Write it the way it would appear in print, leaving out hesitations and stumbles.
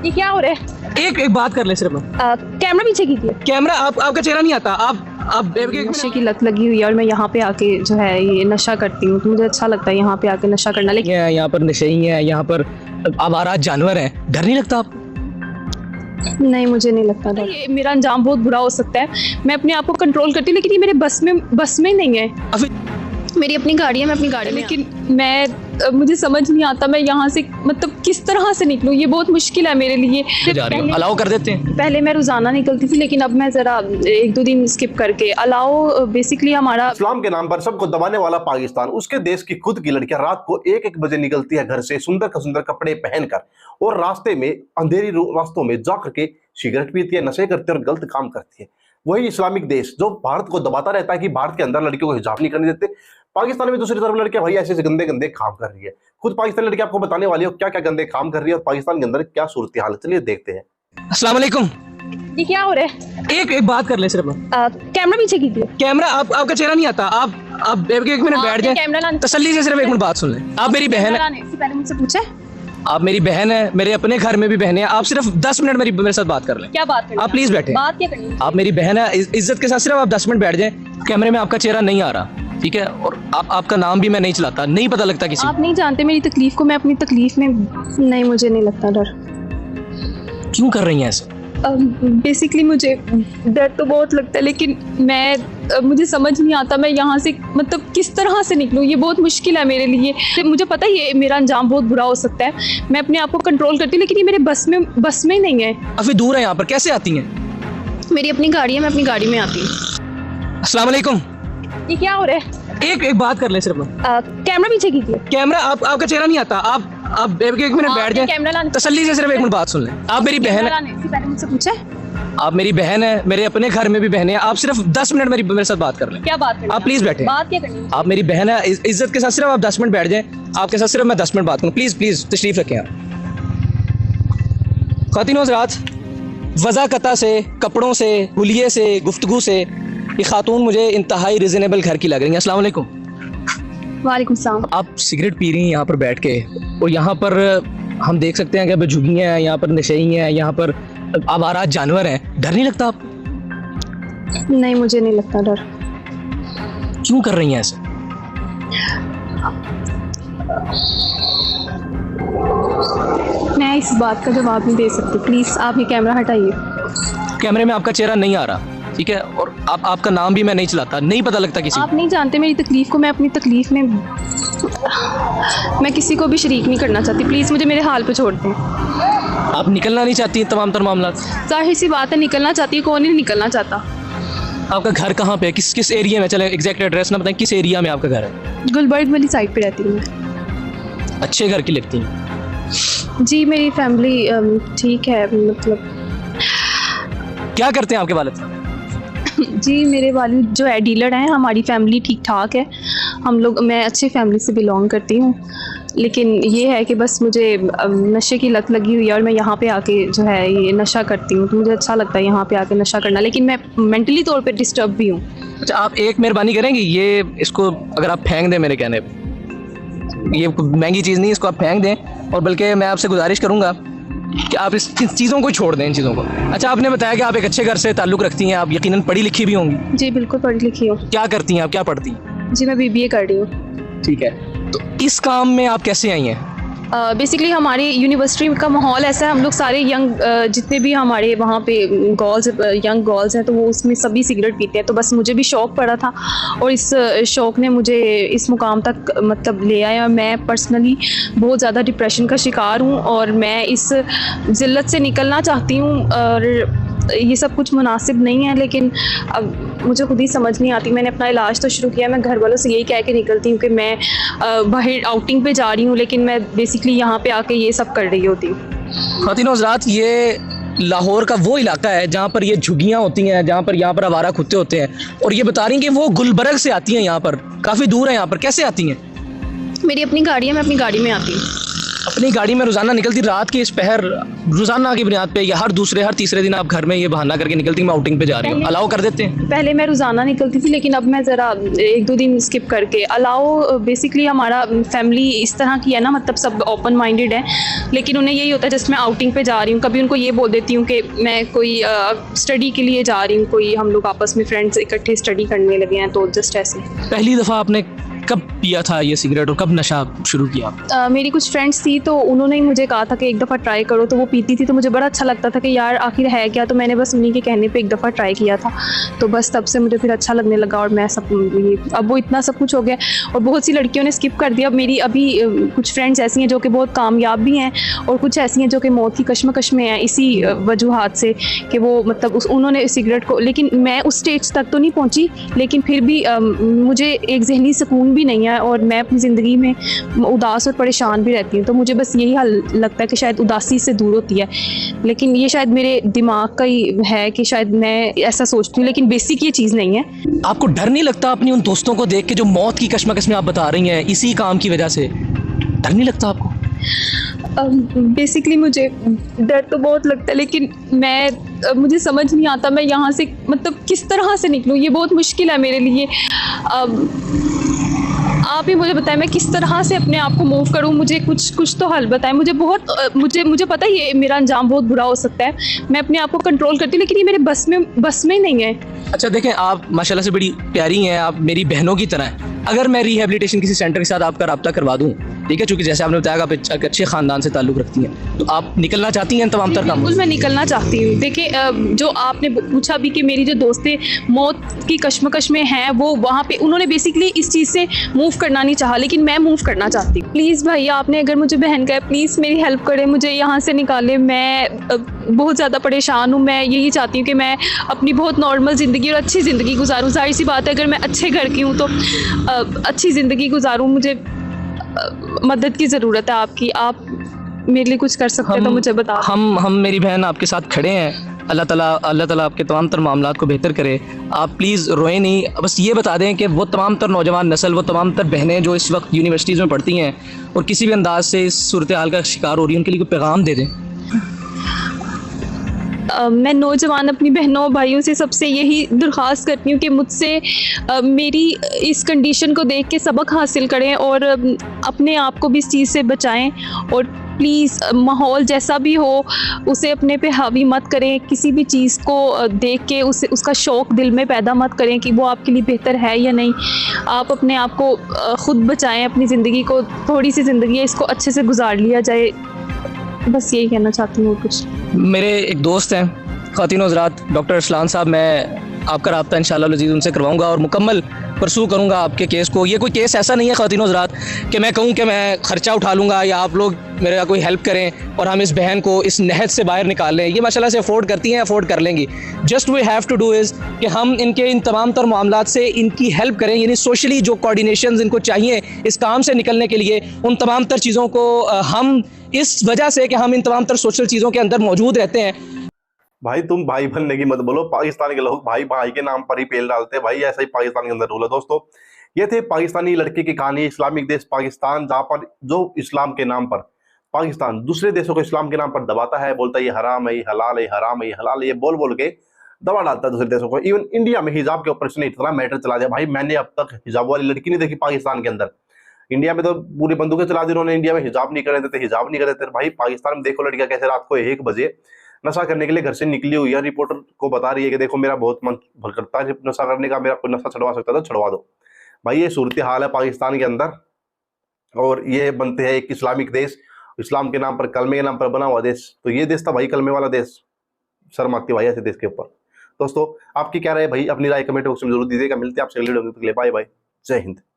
ये क्या हो रहा है? एक बात कर ले सिर्फ। कैमरा पीछे कीजिए। कैमरा आपका चेहरा नहीं आता। आप नशे की लत लगी हुई है और मैं यहाँ पे आके जो है ये नशा करती हूँ, तो मुझे अच्छा लगता है यहाँ पे आके नशा करना। लेकिन यहाँ पर नशेई हैं, यहाँ पर आवारा जानवर हैं, डर नहीं लगता आपको? नहीं, मुझे नहीं लगता डर। ये मेरा अंजाम बहुत बुरा हो सकता है, मैं अपने आप को कंट्रोल करती हूँ, लेकिन ये मेरे बस में नहीं है। अभी मेरी अपनी गाड़ी है, मैं अपनी गाड़ी में, लेकिन मुझे समझ नहीं आता मैं यहाँ से मतलब किस तरह से निकलूँ। ये बहुत मुश्किल है मेरे लिए। जा रही हो, अलाउ कर देते हैं। पहले मैं रोजाना निकलती थी, लेकिन अब मैं जरा 1-2 दिन स्किप करके अलाउ। बेसिकली हमारा इस्लाम के नाम पर सबको दबाने वाला पाकिस्तान, उसके देश की खुद की लड़कियां रात को 1-1 बजे निकलती है घर से सुंदर कपड़े पहनकर, और रास्ते में अंधेरी रास्तों में जाकर के सिगरेट पीती है, नशे करती है और गलत काम करती है। वही इस्लामिक देश जो भारत को दबाता रहता है कि भारत के अंदर लड़कियों को हिजाब नहीं करने देते, पाकिस्तान में दूसरी तरफ लड़कियां भाई ऐसे गंदे काम कर रही है। खुद पाकिस्तानी लड़की आपको बताने वाली है क्या क्या गंदे काम कर रही है और पाकिस्तान के अंदर क्या सूरत हाल है। चलिए देखते हैं। अस्सलाम वालेकुम। ये क्या हो रहा है? एक बात कर ले सिर्फ। कैमरा पीछे कीजिए। कैमरा आपका चेहरा नहीं आता। आप एक मिनट बैठ जाए, तसल्ली से सिर्फ 1 मिनट बात सुन लें। आप मेरी बहन है, पहले मुझसे पूछे। आप मेरी बहन है, मेरे अपने घर में भी बहन है। आप सिर्फ 10 मिनट मेरे साथ बात कर लें। क्या बात करनी? आप प्लीज बैठे। बात क्या करनी? आप मेरी बहन है, इज्जत के साथ सिर्फ आप 10 मिनट बैठ जाएं। कैमरे में आपका चेहरा नहीं आ रहा, ठीक है? और आपका नाम भी मैं नहीं चलाता, नहीं पता लगता किसी। आप नहीं जानते मेरी तकलीफ को, मैं अपनी तकलीफ में नहीं, मुझे नहीं लगता डर। क्यों कर रही हैं ऐसे? बेसिकली मुझे डर तो बहुत लगता है, लेकिन मुझे समझ नहीं आता मैं यहाँ से मतलब किस तरह से निकलूँ। ये बहुत मुश्किल है मेरे लिए। मुझे पता है ये मेरा अंजाम बहुत बुरा हो सकता है, मैं अपने आप को कंट्रोल करती हूँ, लेकिन ये मेरे बस में नहीं है। काफी दूर है, यहाँ पर कैसे आती हैं? मेरी अपनी गाड़ी है, मैं अपनी गाड़ी में आती हूँ। अस्सलाम वालेकुम। ये क्या हो रहा है? एक बात कर ले सिर्फ। कैमरा पीछे कीजिए। कैमरा आपका चेहरा नहीं आता। आप 1 मिनट बैठ जाए, तसल्ली से सिर्फ 1 मिनट बात सुन लें। आप मेरी बहन है, पहले मुझसे पूछे। आप मेरी बहन है, मेरे अपने घर में भी बहन है। आप सिर्फ 10 मिनट मेरे साथ बात कर लें। क्या बात करनी? आप प्लीज बैठे। बात क्या करनी? आप मेरी बहन है, इज्जत के साथ सिर्फ आप 10 मिनट बैठ जाएं। आपके साथ सिर्फ मैं 10 मिनट बात करूँ। प्लीज तशरीफ रखें आप। ख़वातीन हज़रात, वज़ाक़ता से, कपड़ों से, हुलिये से, गुफ्तगू से ये खातून मुझे इंतहाई रिजनेबल घर की लग रही है। अस्सलाम वालेकुम। वालेकुम सलाम। आप सिगरेट पी रही हैं यहाँ पर बैठ के, और यहाँ पर हम देख सकते हैं कि झुग्गी हैं, यहाँ पर नशेई हैं, यहाँ पर आवारा जानवर हैं, डर नहीं लगता आपको? नहीं, मुझे नहीं लगता डर। क्यों कर रही हैं ऐसे? मैं इस बात का जवाब नहीं दे सकती, प्लीज आप ये कैमरा हटाइए। कैमरे में आपका चेहरा नहीं आ रहा, ठीक है? और आपका नाम भी मैं नहीं चलाता, नहीं पता लगता किसी। आप नहीं जानते मेरी तकलीफ को, मैं अपनी तकलीफ में मैं किसी को भी शरीक नहीं करना चाहती। प्लीज़ मुझे मेरे हाल पे छोड़ दें। आप निकलना नहीं चाहती तमाम तर मामला? जाहिर सी बात है, निकलना चाहती है, कौन नहीं निकलना चाहता। आपका घर कहाँ पे है? किस एरिया में? चले एग्जैक्ट एड्रेस ना बताएं, किस एरिया में आपका घर है? गुलबर्ग वाली साइड पे रहती हूँ मैं। अच्छे घर की लगती हैं जी, मेरी फैमिली ठीक है, मतलब। क्या करते हैं आपके वालिद? जी, मेरे वालिद जो है डीलर हैं। हमारी फैमिली ठीक ठाक है, हम लोग, मैं अच्छी फैमिली से बिलोंग करती हूँ, लेकिन ये है कि बस मुझे नशे की लत लगी हुई है और मैं यहाँ पे आके जो है ये नशा करती हूँ, तो मुझे अच्छा लगता है यहाँ पे आके नशा करना, लेकिन मैं मेंटली तौर पे डिस्टर्ब भी हूँ। अच्छा, आप एक मेहरबानी करेंगी, ये इसको अगर आप फेंक दें मेरे कहने पे, ये महंगी चीज़ नहीं, इसको आप फेंक दें, और बल्कि मैं आपसे गुजारिश करूँगा कि आप इस चीज़ों को छोड़ दें, इन चीज़ों को। अच्छा, आपने बताया कि आप एक अच्छे घर से ताल्लुक़ रखती हैं, आप यकीनन पढ़ी लिखी भी होंगी। जी बिल्कुल, पढ़ी लिखी हूँ। क्या करती हैं आप, क्या पढ़ती हैं? जी, मैं BBA कर रही हूँ। ठीक है, तो इस काम में आप कैसे आई हैं? बेसिकली हमारी यूनिवर्सिटी का माहौल ऐसा है, हम लोग सारे यंग जितने भी हमारे वहाँ पे यंग गर्ल्स हैं, तो वो उसमें सभी सिगरेट पीते हैं, तो बस मुझे भी शौक़ पड़ा था और इस शौक़ ने मुझे इस मुकाम तक मतलब ले आया। मैं पर्सनली बहुत ज़्यादा डिप्रेशन का शिकार हूँ और मैं इस ज़िल्लत से निकलना चाहती हूँ, और ये सब कुछ मुनासिब नहीं है, लेकिन अब मुझे खुद ही समझ नहीं आती। मैंने अपना इलाज तो शुरू किया, मैं घर वालों से यही कह के निकलती हूँ कि मैं बाहर आउटिंग पे जा रही हूँ, लेकिन मैं बेसिकली यहाँ पे आके ये सब कर रही होती हूँ। ख़वातीन हज़रात, ये लाहौर का वो इलाका है जहाँ पर ये झुग्गियाँ होती हैं, जहाँ पर यहाँ पर आवारा कुत्ते होते हैं, और ये बता रही हैं कि वो गुलबर्ग से आती हैं, यहाँ पर काफ़ी दूर है, यहाँ पर कैसे आती हैं? मेरी अपनी गाड़ी है, मैं अपनी गाड़ी में आती हूँ। अपनी गाड़ी में रोजाना निकलती, रात के इस पहर रोजाना की बुनियाद पे या हर दूसरे हर तीसरे दिन आप घर में ये बहाना करके निकलती मैं आउटिंग पे जा रही हूँ, अलाउ कर देते हैं? पहले मैं रोज़ाना निकलती थी, लेकिन अब मैं ज़रा 1-2 दिन स्किप करके अलाउ। बेसिकली हमारा फैमिली इस तरह की है ना, मतलब सब ओपन माइंडेड है, लेकिन उन्हें यही होता है जस्ट मैं आउटिंग पे जा रही हूँ। कभी उनको ये बोल देती हूँ कि मैं कोई स्टडी के लिए जा रही हूँ, कोई हम लोग आपस में फ्रेंड्स इकट्ठे स्टडी करने लगे हैं, तो जस्ट ऐसे। पहली दफ़ा आपने कब पिया था ये सिगरेट और कब नशा शुरू किया? मेरी कुछ फ्रेंड्स थी, तो उन्होंने ही मुझे कहा था कि एक दफ़ा ट्राई करो, तो वो पीती थी, तो मुझे बड़ा अच्छा लगता था कि यार आखिर है क्या, तो मैंने बस उन्हीं के कहने पे एक दफ़ा ट्राई किया था, तो बस तब से मुझे फिर अच्छा लगने लगा। और मैं सब ये अब वो इतना सब कुछ हो गया, और बहुत सी लड़कियों ने स्किप कर दिया। अब मेरी अभी कुछ फ्रेंड्स ऐसी हैं जो कि बहुत कामयाब भी हैं, और कुछ ऐसी हैं जो कि मौत की कश्मकश में हैं इसी वजूहात से कि वो मतलब उन्होंने सिगरेट को, लेकिन मैं उस स्टेज तक तो नहीं पहुँची, लेकिन फिर भी मुझे एक जहनी सुकून भी नहीं है, और मैं अपनी ज़िंदगी में उदास और परेशान भी रहती हूँ। तो मुझे बस यही हाल लगता है कि शायद उदासी से दूर होती है, लेकिन ये शायद मेरे दिमाग का ही है कि शायद मैं ऐसा सोचती हूँ, लेकिन बेसिक ये चीज़ नहीं है। आपको डर नहीं लगता अपनी उन दोस्तों को देख के जो मौत की कश्मकश में आप बता रही हैं इसी काम की वजह से? डर नहीं लगता आपको? बेसिकली मुझे डर तो बहुत लगता है, लेकिन मुझे समझ नहीं आता मैं यहाँ से मतलब किस तरह से निकलूँ। ये बहुत मुश्किल है मेरे लिए। आप ही मुझे बताएं मैं किस तरह से अपने आप को मूव करूं। मुझे कुछ तो हल बताएं। मुझे पता है ये मेरा अंजाम बहुत बुरा हो सकता है, मैं अपने आप को कंट्रोल करती हूँ, लेकिन ये मेरे बस में ही नहीं है। अच्छा देखें, आप माशाल्लाह से बड़ी प्यारी हैं, आप मेरी बहनों की तरह हैं। अगर मैं रिहेबिलिटेशन किसी सेंटर के साथ आपका रब्ता करवा दूँ, ठीक है, चूँकि जैसे आपने बताया आप एक अच्छे ख़ानदान से ताल्लुक़ रखती हैं, तो आप निकलना चाहती हैं तमाम तर कामों? बिल्कुल मैं निकलना चाहती हूँ। देखिए जो आपने पूछा भी कि मेरी जो दोस्तें मौत की कश्मकश में हैं, वो वहाँ पे उन्होंने बेसिकली इस चीज़ से मूव करना नहीं चाहा, लेकिन मैं मूव करना चाहती हूँ। प्लीज़ भैया, आपने अगर मुझे बहन का प्लीज़ मेरी हेल्प करें, मुझे यहाँ से निकालें। मैं बहुत ज़्यादा परेशान हूँ। मैं यही चाहती हूँ कि मैं अपनी बहुत नॉर्मल ज़िंदगी और अच्छी ज़िंदगी गुजारूँ। जाहिर सी बात है अगर मैं अच्छे घर की हूँ तो अच्छी ज़िंदगी गुजारूँ। मुझे मदद की ज़रूरत है आपकी। आप मेरे लिए कुछ कर सकते हैं तो मुझे बता। हम मेरी बहन आपके साथ खड़े हैं। अल्लाह ताला आपके तमाम तर मामलात को बेहतर करे। आप प्लीज़ रोएं नहीं। बस ये बता दें कि वो तमाम तर नौजवान नस्ल, वो तमाम तर बहनें जो इस वक्त यूनिवर्सिटीज़ में पढ़ती हैं और किसी भी अंदाज से इस सूरत हाल का शिकार हो रही हैं, उनके लिए कोई पैगाम दे दें। मैं नौजवान अपनी बहनों भाइयों से सबसे यही दरख्वास्त करती हूँ कि मुझसे मेरी इस कंडीशन को देख के सबक हासिल करें और अपने आप को भी इस चीज़ से बचाएं। और प्लीज़ माहौल जैसा भी हो उसे अपने पे हावी मत करें। किसी भी चीज़ को देख के उसका शौक़ दिल में पैदा मत करें कि वो आपके लिए बेहतर है या नहीं। आप अपने आप को ख़ुद बचाएं, अपनी ज़िंदगी को, थोड़ी सी ज़िंदगी है इसको अच्छे से गुजार लिया जाए। बस यही कहना चाहती हूँ। कुछ मेरे एक दोस्त हैं ख़वातीन हज़रात, डॉक्टर अरसलान साहब, मैं आपका रब्ता इंशाअल्लाह अज़ीज़ उनसे करवाऊँगा और मुकम्मल परसू करूँगा आपके केस को। ये कोई केस ऐसा नहीं है ख़वातीन हज़रात कि मैं कहूँ कि मैं ख़र्चा उठा लूँगा या आप लोग मेरा कोई हेल्प करें और हम इस बहन को इस नहज से बाहर निकाल लें। ये माशाल्लाह से अफोर्ड करती हैं, अफोर्ड कर लेंगी। Just we have to do is कि हम इनके इन तमाम तर मामलात से इनकी हेल्प करें, यानी सोशली जो कोऑर्डिनेशंस इनको चाहिए इस काम से निकलने के लिए, उन तमाम तर चीज़ों को हम इस वजह से कि हम इन तमाम तर सोशल चीज़ों के अंदर मौजूद रहते हैं। भाई तुम भाई बनने की मत बोलो। पाकिस्तान के लोग भाई भाई के नाम पर ही पेल डालते हैं। भाई ऐसा ही पाकिस्तान के अंदर रूल है। दोस्तों ये थे पाकिस्तानी लड़के की कहानी। इस्लामिक देश पाकिस्तान, जहां पर जो इस्लाम के नाम पर पाकिस्तान दूसरे देशों को इस्लाम के नाम पर दबाता है, बोलता है ये हराम है, ये हलाल है, ये हराम है, ये हलाल है, ये बोल बोल के दबा डालता है दूसरे देशों को। इवन इंडिया में हिजाब के ऊपर इसने इतना मैटर चला दिया। भाई मैंने अब तक हिजाब वाली लड़की नहीं देखी पाकिस्तान के अंदर। इंडिया में तो पूरी बंदूकें चला दी उन्होंने, इंडिया में हिजाब नहीं कर देते, हिजाब नहीं कर देते। भाई पाकिस्तान में देखो लड़कियां कैसे रात को 1 बजे नशा करने के लिए घर से निकली हुई है। रिपोर्टर को बता रही है कि देखो मेरा बहुत मन भर करता है नशा करने का, मेरा कोई नशा छुड़वा सकता था छुड़वा दो। भाई ये सूरत हाल है पाकिस्तान के अंदर। और ये बनते हैं एक इस्लामिक देश, इस्लाम के नाम पर, कलमे के नाम पर बना हुआ देश। तो ये देश था भाई कलमे वाला देश। शर्म आती है भाई ऐसे देश के ऊपर। दोस्तों आपकी क्या राय है भाई? अपनी राय कमेंट बॉक्स में जरूर दीजिएगा। मिलते हैं आपसे अगली वीडियो में। बाय बाय, जय हिंद।